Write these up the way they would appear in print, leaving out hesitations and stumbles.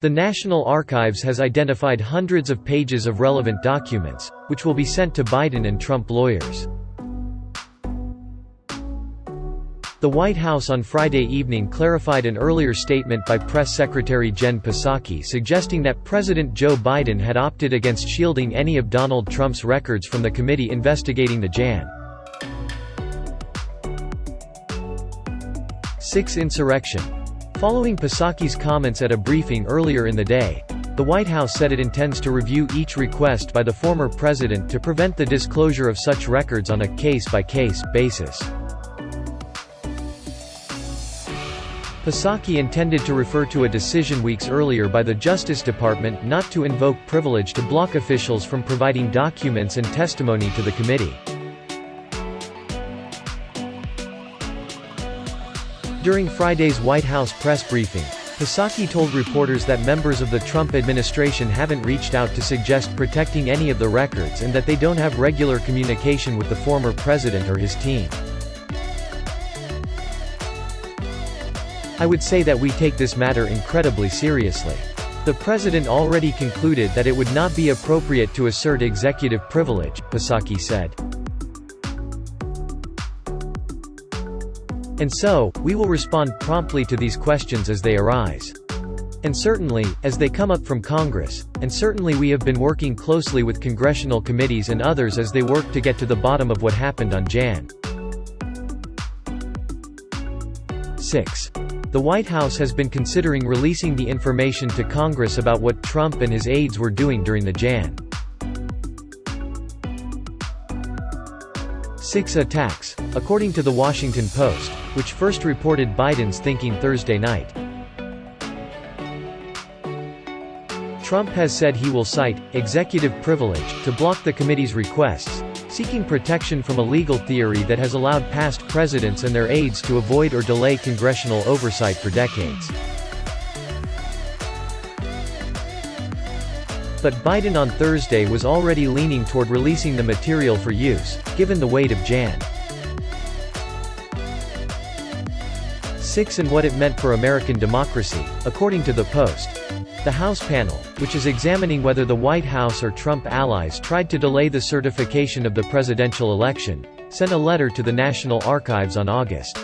The National Archives has identified hundreds of pages of relevant documents, which will be sent to Biden and Trump lawyers. The White House on Friday evening clarified an earlier statement by Press Secretary Jen Psaki suggesting that President Joe Biden had opted against shielding any of Donald Trump's records from the committee investigating the Jan. 6 insurrection. Following Psaki's comments at a briefing earlier in the day, the White House said it intends to review each request by the former president to prevent the disclosure of such records on a case-by-case basis. Psaki intended to refer to a decision weeks earlier by the Justice Department not to invoke privilege to block officials from providing documents and testimony to the committee. During Friday's White House press briefing, Psaki told reporters that members of the Trump administration haven't reached out to suggest protecting any of the records and that they don't have regular communication with the former president or his team. "I would say that we take this matter incredibly seriously. The president already concluded that it would not be appropriate to assert executive privilege," Psaki said. "And so, we will respond promptly to these questions as they arise. And certainly, as they come up from Congress, and certainly we have been working closely with congressional committees and others as they work to get to the bottom of what happened on Jan. 6. The White House has been considering releasing the information to Congress about what Trump and his aides were doing during the Jan. 6 attacks, according to The Washington Post, which first reported Biden's thinking Thursday night. Trump has said he will cite executive privilege to block the committee's requests, seeking protection from a legal theory that has allowed past presidents and their aides to avoid or delay congressional oversight for decades. But Biden on Thursday was already leaning toward releasing the material for use, given the weight of Jan. 6 and what it meant for American democracy, according to the Post. The House panel, which is examining whether the White House or Trump allies tried to delay the certification of the presidential election, sent a letter to the National Archives on August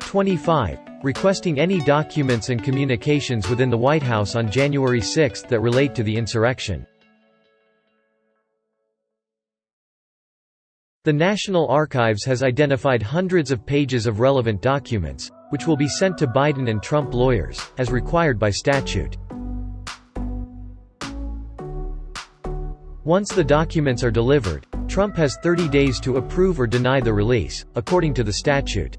25, requesting any documents and communications within the White House on January 6 that relate to the insurrection. The National Archives has identified hundreds of pages of relevant documents, which will be sent to Biden and Trump lawyers, as required by statute. Once the documents are delivered, Trump has 30 days to approve or deny the release, according to the statute.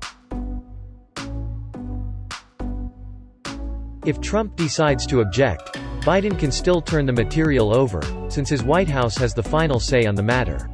If Trump decides to object, Biden can still turn the material over, since his White House has the final say on the matter.